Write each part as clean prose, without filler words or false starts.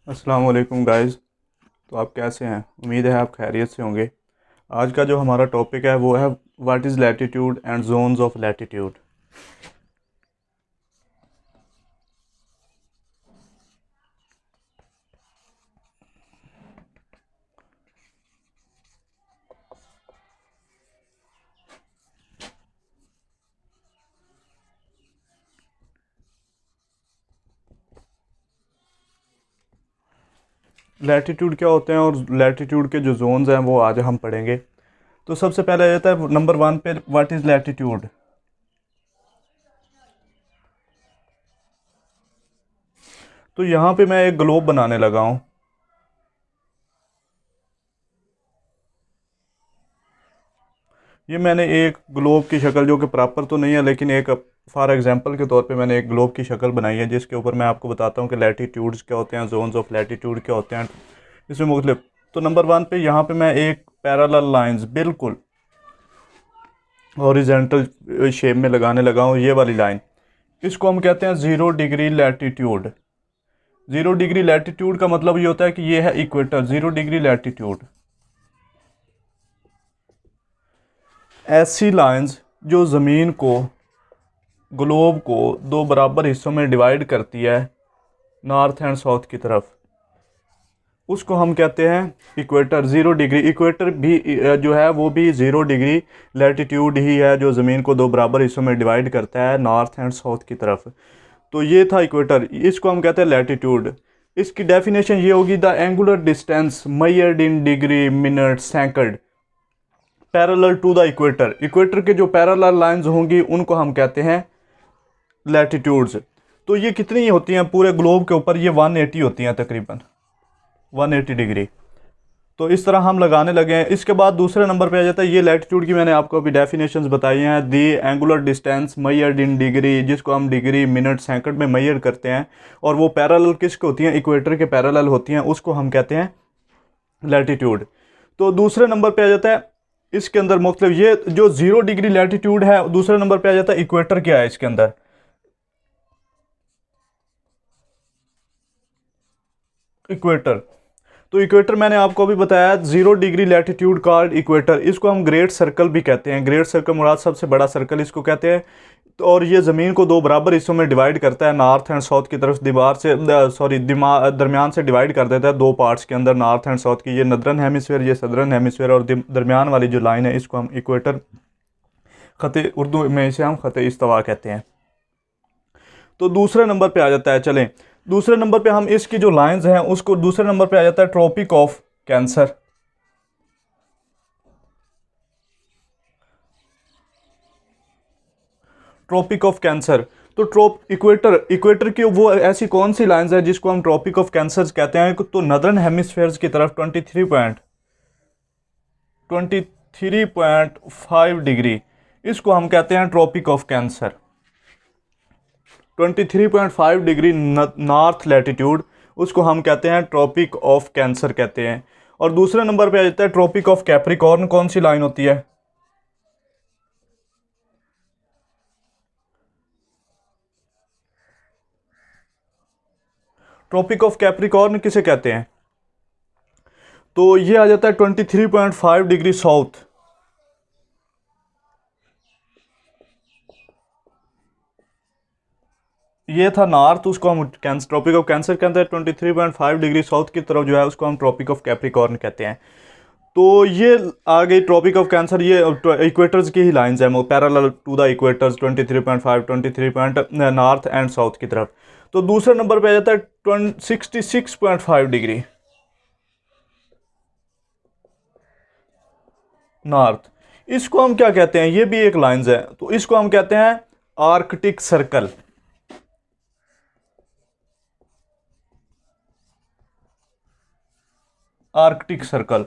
अस्सलाम वालेकुम गाइस। तो आप कैसे हैं? उम्मीद है आप खैरियत से होंगे। आज का जो हमारा टॉपिक है वो है what is latitude and zones of latitude. Latitude क्या होते हैं और लैटिट्यूड के जो जोन्स हैं वो आज हम पढ़ेंगे। तो सबसे पहले आता है नंबर 1 पे, व्हाट इज़ लैटिट्यूड। तो यहाँ पे मैं एक ग्लोब बनाने लगा हूँ। ये मैंने एक ग्लोब की शक्ल, जो कि प्रॉपर तो नहीं है लेकिन एक फॉर एग्जांपल के तौर पे मैंने एक ग्लोब की शक्ल बनाई है, जिसके ऊपर मैं आपको बताता हूँ कि लैटिट्यूड्स क्या होते हैं, जोन्स ऑफ लैटिट्यूड क्या होते हैं। इसमें मुख्तलिफ। तो नंबर 1 पे यहाँ पे मैं एक पैरेलल लाइंस बिल्कुल हॉरिजेंटल शेप में लगाने लगा हूँ, ये वाली लाइन। इसको हम कहते हैं 0 डिग्री लैटिट्यूड। 0 डिग्री लैटिट्यूड का मतलब ये होता है कि ये है इक्वेटर, 0 डिग्री लैटिट्यूड। ऐसी लाइंस जो ज़मीन को, ग्लोब को दो बराबर हिस्सों में डिवाइड करती है, नॉर्थ एंड साउथ की तरफ, उसको हम कहते हैं इक्वेटर। 0 डिग्री इक्वेटर भी जो है वो भी 0 डिग्री लैटिट्यूड ही है, जो ज़मीन को दो बराबर हिस्सों में डिवाइड करता है, नॉर्थ एंड साउथ की तरफ। तो ये था इक्वेटर, इसको हम कहते हैं लैटिट्यूड। इसकी डेफिनेशन ये होगी, the angular distance measured in degree minute second parallel to the equator. Equator के जो पैरेलल लाइंस होंगी उनको हम कहते हैं लैटिट्यूड्स। तो ये कितनी होती हैं पूरे ग्लोब के ऊपर? ये 180 होती हैं, तकरीबन 180 डिग्री। तो इस तरह हम लगाने लगे हैं। इसके बाद दूसरे नंबर पे आ जाता है, ये लैटिट्यूड की मैंने आपको अभी डेफिनेशंस बताई हैं। The angular distance measured in degree, जिसको हम डिग्री मिनट सेकंड में मेजर करते हैं, और वो पैरेलल किसको होती हैं? इक्वेटर के पैरेलल होती हैं, उसको हम कहते हैं लैटिट्यूड। तो दूसरे नंबर पे आ जाता है इसके अंदर मुख्तलिफ, ये जो 0 डिग्री लैटिट्यूड है, दूसरे नंबर पे आ जाता है इक्वेटर। क्या है इसके अंदर? इक्वेटर। तो इक्वेटर मैंने आपको अभी बताया, 0 डिग्री लैटिट्यूड कॉल्ड इक्वेटर। इसको हम ग्रेट सर्कल भी कहते हैं। ग्रेट सर्कल मुराद सबसे बड़ा सर्कल इसको कहते हैं। तो और ये ज़मीन को दो बराबर हिस्सों में डिवाइड करता है, नॉर्थ एंड साउथ की तरफ दीवार से, सॉरी दरमियान से डिवाइड कर देता है दो पार्ट्स के अंदर, नॉर्थ एंड साउथ की। ये नदरन हेमिसफेयर, ये सदरन हेमिसफेयर, और दरमियान वाली जो लाइन है इसको हम इक्वेटर, ख़त उर्दू में इसे हम ख़त इस्तवा कहते हैं। तो दूसरे नंबर पे आ जाता है, चलें दूसरे नंबर पे हम इसकी जो लाइंस हैं उसको, दूसरे नंबर पे आ जाता है tropic of cancer. Tropic of cancer. तो इक्वेटर, इक्वेटर की वो ऐसी कौन सी लाइंस है जिसको हम ट्रॉपिक ऑफ कैंसर कहते हैं? तो नदर्न हेमिस्फेयर्स की तरफ 23.5 डिग्री, इसको हम कहते हैं tropic of cancer. 23.5 degree north latitude, उसको हम कहते हैं ट्रॉपिक ऑफ कैंसर कहते हैं। और दूसरे नंबर पे आ जाता है ट्रॉपिक ऑफ कैप्रिकॉर्न। कौन सी लाइन होती है? ट्रॉपिक ऑफ कैप्रिकॉर्न किसे कहते हैं? तो ये आ जाता है 23.5 डिग्री साउथ। ये था नॉर्थ, उसको हम कैंसर, ट्रॉपिक ऑफ कैंसर कहते हैं। 23.5 डिग्री साउथ की तरफ जो है उसको हम ट्रॉपिक ऑफ कैप्रिकॉर्न कहते हैं। तो ये आ गई ट्रॉपिक ऑफ कैंसर। ये इक्वेटर्स की ही लाइंस है, parallel to the equators, 23.5, 23 point north and south की तरफ। तो दूसरे नंबर पे आ जाता है 66.5 डिग्री नॉर्थ। इसको हम क्या कहते हैं? ये भी एक लाइंस है, तो इसको हम कहते हैं Arctic circle. Arctic circle,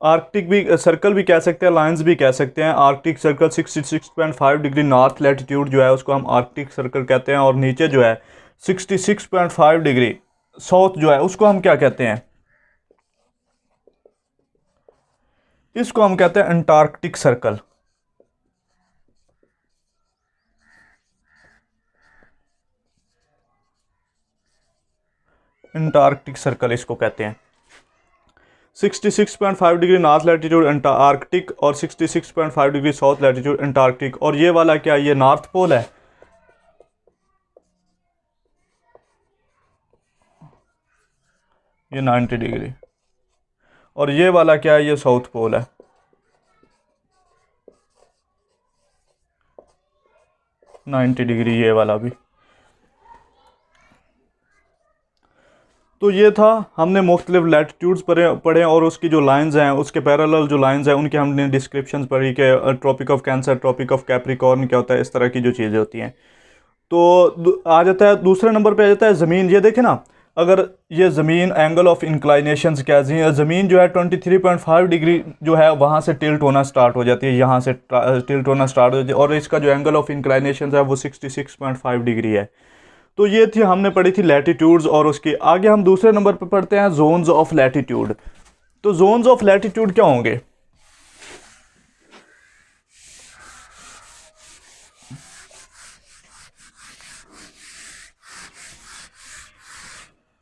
Arctic भी सर्कल भी कह सकते हैं, लाइंस भी कह सकते हैं। Arctic circle 66.5 degree north latitude जो है उसको हम आर्कटिक सर्कल कहते हैं, और नीचे जो है 66.5 डिग्री साउथ जो है उसको हम क्या कहते हैं? इसको हम कहते हैं अंटार्कटिक सर्कल। अंटार्कटिक सर्कल इसको कहते हैं। 66.5 डिग्री नॉर्थ लैटिट्यूड अंटार्कटिक और 66.5 डिग्री साउथ लैटिट्यूड अंटार्कटिक। और ये वाला क्या, ये नॉर्थ पोल है, ये 90 डिग्री। और ये वाला क्या है, ये साउथ पोल है, 90 डिग्री ये वाला भी। तो ये था, हमने मुख्तलिफ लैटिट्यूड्स पढ़े और उसकी जो लाइंस हैं, उसके पैरेलल जो लाइंस हैं उनके हमने डिस्क्रिप्शंस पढ़ी कि tropic of cancer, tropic of capricorn क्या होता है, इस तरह की जो चीज़ें होती हैं। तो आ जाता है दूसरे नंबर पे आ जाता है ज़मीन। ये देखें ना, अगर ये ज़मीन एंगल ऑफ इंक्लाइनेशंस क्या है, ज़मीन जो है 23.5 डिग्री जो है वहाँ से टिल्ट होना स्टार्ट हो जाती है, यहाँ से टिल्ट होना स्टार्ट हो जाती है, और इसका जो एंगल ऑफ इंक्लाइनेशन है वो 66.5 डिग्री है। तो ये थी, हमने पढ़ी थी लैटिट्यूड्स। और उसके आगे हम दूसरे नंबर पर पढ़ते हैं जोन्स ऑफ लैटिट्यूड। तो जोन्स ऑफ लैटिट्यूड क्या होंगे?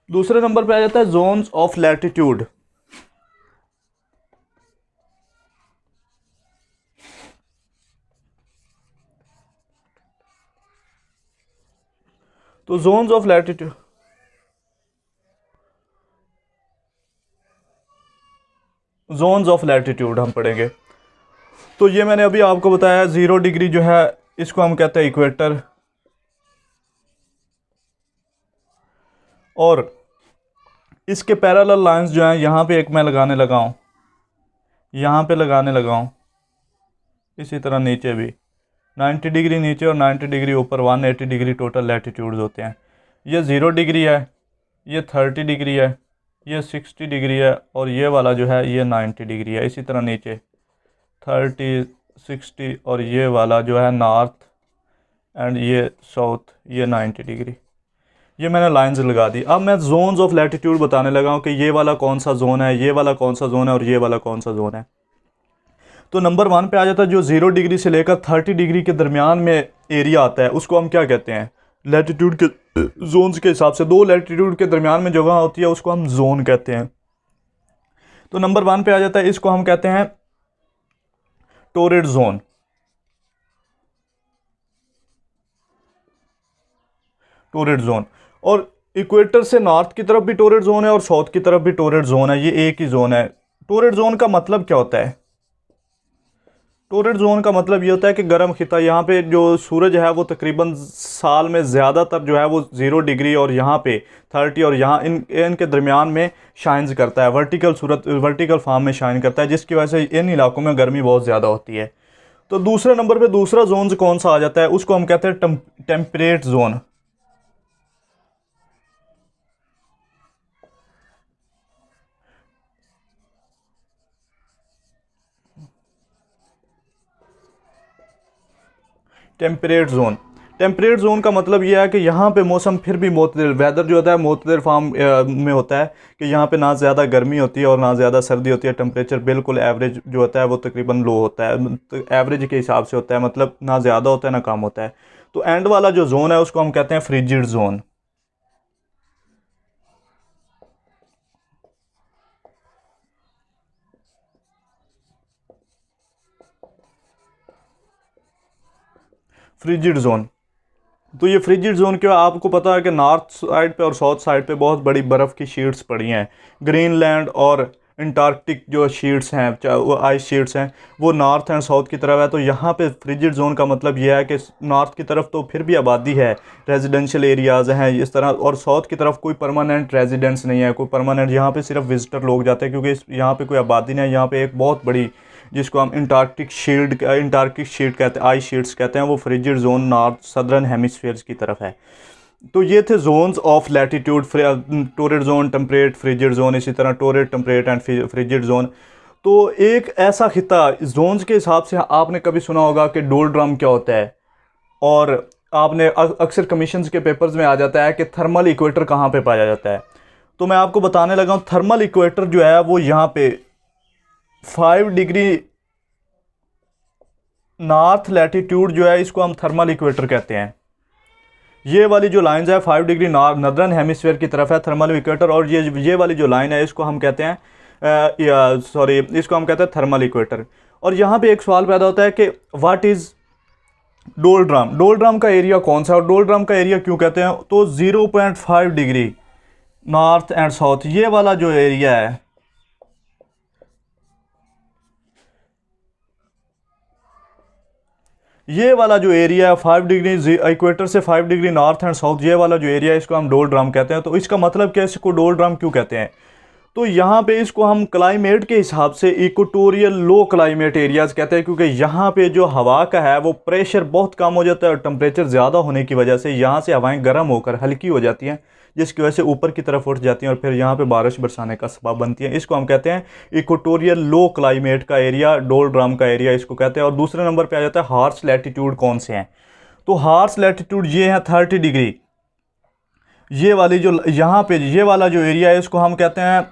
दूसरे नंबर पे आ जाता है जोन्स ऑफ लैटिट्यूड। तो zones of latitude, zones of latitude हम पढ़ेंगे। तो ये मैंने अभी आपको बताया, 0 डिग्री जो है इसको हम कहते हैं इक्वेटर, और इसके पैरेलल लाइंस जो हैं, यहाँ पे एक मैं लगाने लगा हूँ, यहाँ पे लगाने लगा हूँ, इसी तरह नीचे भी 90 डिग्री नीचे और 90 डिग्री ऊपर, 180 डिग्री टोटल लैटिट्यूड्स होते हैं। ये 0 डिग्री है, ये 30 डिग्री है, ये 60 डिग्री है, और ये वाला जो है ये 90 डिग्री है। इसी तरह नीचे 30, 60, और ये वाला जो है नॉर्थ एंड ये साउथ, ये 90 डिग्री। ये मैंने लाइंस लगा दी। अब मैं जोन्स ऑफ लैटिट्यूड बताने लगा हूँ कि ये वाला कौन सा जोन है, ये वाला कौन सा जोन है, और ये वाला कौन सा जोन है। तो नंबर 1 पे आ जाता है जो 0 डिग्री से लेकर 30 डिग्री के दरमियान में एरिया आता है, उसको हम क्या कहते हैं? लैटिट्यूड के जोन्स के हिसाब से 2 लैटिट्यूड के दरमियान में जगह होती है उसको हम जोन कहते हैं। तो नंबर 1 पे आ जाता है, इसको हम कहते हैं टोरिड जोन। Torrid zone. और इक्वेटर से नॉर्थ की तरफ भी टोरिड जोन है और साउथ की तरफ भी टोरिड जोन है, ये एक ही जोन है। टोरिड जोन का मतलब क्या होता है? टोरिड जोन का मतलब ये होता है कि गर्म खिता, यहाँ पे जो सूरज है वो तकरीबन साल में ज़्यादातर जो है वो 0 डिग्री और यहाँ पे 30 और यहाँ इनके दरमियान में शाइन्स करता है, वर्टिकल फॉर्म में शाइन करता है, जिसकी वजह से इन इलाकों में गर्मी बहुत ज़्यादा होती है। तो दूसरे नंबर पे दूसरा जोन कौन सा आ जाता है? उसको हम कहते हैं temperate zone. Temperate zone. Temperate zone का मतलब यह है कि यहाँ पे मौसम फिर भी मुतदल, वेदर जो होता है मुतदल फॉर्म में होता है, कि यहाँ पे ना ज़्यादा गर्मी होती है और ना ज़्यादा सर्दी होती है। टेम्परेचर बिल्कुल एवरेज जो होता है वो तकरीबन लो होता है, तो एवरेज के हिसाब से होता है, मतलब ना ज़्यादा होता है ना कम होता है। तो एंड वाला जो जोन है उसको हम कहते हैं फ्रिजिड जोन। Frigid zone. तो ये फ्रिजिड जोन क्यों? आपको पता है कि नॉर्थ साइड पे और साउथ साइड पे बहुत बड़ी बर्फ़ की शीट्स पड़ी हैं। ग्रीनलैंड और अंटार्कटिक जो शीट्स हैं, वो आइस शीट्स हैं, वो नॉर्थ एंड साउथ की तरफ है। तो यहाँ पे फ्रिजिड जोन का मतलब यह है कि नॉर्थ की तरफ तो फिर भी आबादी है, रेजिडेंशियल एरियाज़ हैं इस तरह, और साउथ की तरफ कोई परमानेंट रेजिडेंस नहीं है, कोई परमानेंट, यहाँ पे सिर्फ विजिटर लोग जाते हैं, क्योंकि यहाँ पे कोई आबादी नहीं है। यहाँ पे एक बहुत बड़ी, जिसको हम अंटार्कटिक शीट कहते हैं, आइस शीट्स कहते हैं, वो frigid zone north southern hemispheres की तरफ है। तो ये थे zones of latitude, torrid zone, temperate, frigid zone, इसी तरह torrid, temperate and frigid zone. तो एक ऐसा खिता, जोन्स के हिसाब से आपने कभी सुना होगा कि डोलड्रम क्या होता है, और आपने अक्सर कमीशंस के पेपर्स में आ जाता है कि थर्मल इक्वेटर कहाँ पे पाया जाता है। तो मैं आपको बताने लगा हूँ, थर्मल इक्वेटर जो है वो यहाँ पे 5 डिग्री नॉर्थ लैटिट्यूड जो है इसको हम थर्मल इक्वेटर कहते हैं। ये वाली जो लाइंस है 5 डिग्री नॉर्दर्न हेमिस्फीयर की तरफ है थर्मल इक्वेटर, और ये वाली जो लाइन है इसको हम कहते हैं इसको हम कहते हैं थर्मल इक्वेटर। और यहाँ पे एक सवाल पैदा होता है कि व्हाट इज़ डोलड्रम, डोलड्रम का एरिया कौन सा है और डोलड्रम का एरिया क्यों कहते हैं? तो 0.5 डिग्री नॉर्थ एंड साउथ ये वाला जो एरिया है, ये वाला जो एरिया है 5 डिग्री इक्वेटर से 5 डिग्री नॉर्थ एंड साउथ, ये वाला जो एरिया है इसको हम डोलड्रम कहते हैं। तो इसका मतलब क्या है, इसको डोलड्रम क्यों कहते हैं? तो यहाँ पे इसको हम क्लाइमेट के हिसाब से इक्वेटोरियल लो क्लाइमेट एरियाज कहते हैं, क्योंकि यहाँ पे जो हवा का है वो प्रेशर बहुत कम हो जाता है और टेम्परेचर ज़्यादा होने की वजह से यहाँ से हवाएं गर्म होकर हल्की हो जाती हैं, जिसकी वजह से ऊपर की तरफ उठ जाती हैं और फिर यहाँ पे बारिश बरसाने का सबब बनती है। इसको हम कहते हैं इक्वेटोरियल लो क्लाइमेट का एरिया, डोलड्रम का एरिया इसको कहते हैं। और दूसरे नंबर पर आ जाता है हार्श लैटिट्यूड कौन से हैं? तो हार्श लैटिट्यूड ये है 30 डिग्री, ये वाली जो यहाँ पे ये वाला जो एरिया है इसको हम कहते हैं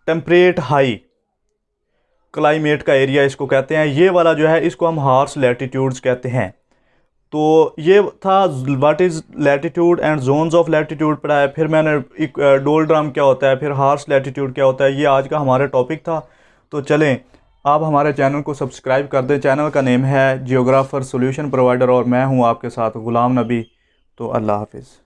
टेम्परेट हाई क्लाइमेट का एरिया इसको कहते हैं। ये वाला जो है इसको हम हार्श लैटिट्यूड्स कहते हैं। तो ये था what is latitude and zones of latitude पढ़ाया, फिर मैंने डोलड्रम क्या होता है, फिर हार्श लैटिट्यूड क्या होता है, ये आज का हमारा टॉपिक था। तो चलें आप हमारे चैनल को सब्सक्राइब कर दें। चैनल का नेम है जियोग्राफर सॉल्यूशन प्रोवाइडर और मैं हूँ आपके साथ गुलाम नबी। तो अल्लाह हाफिज़।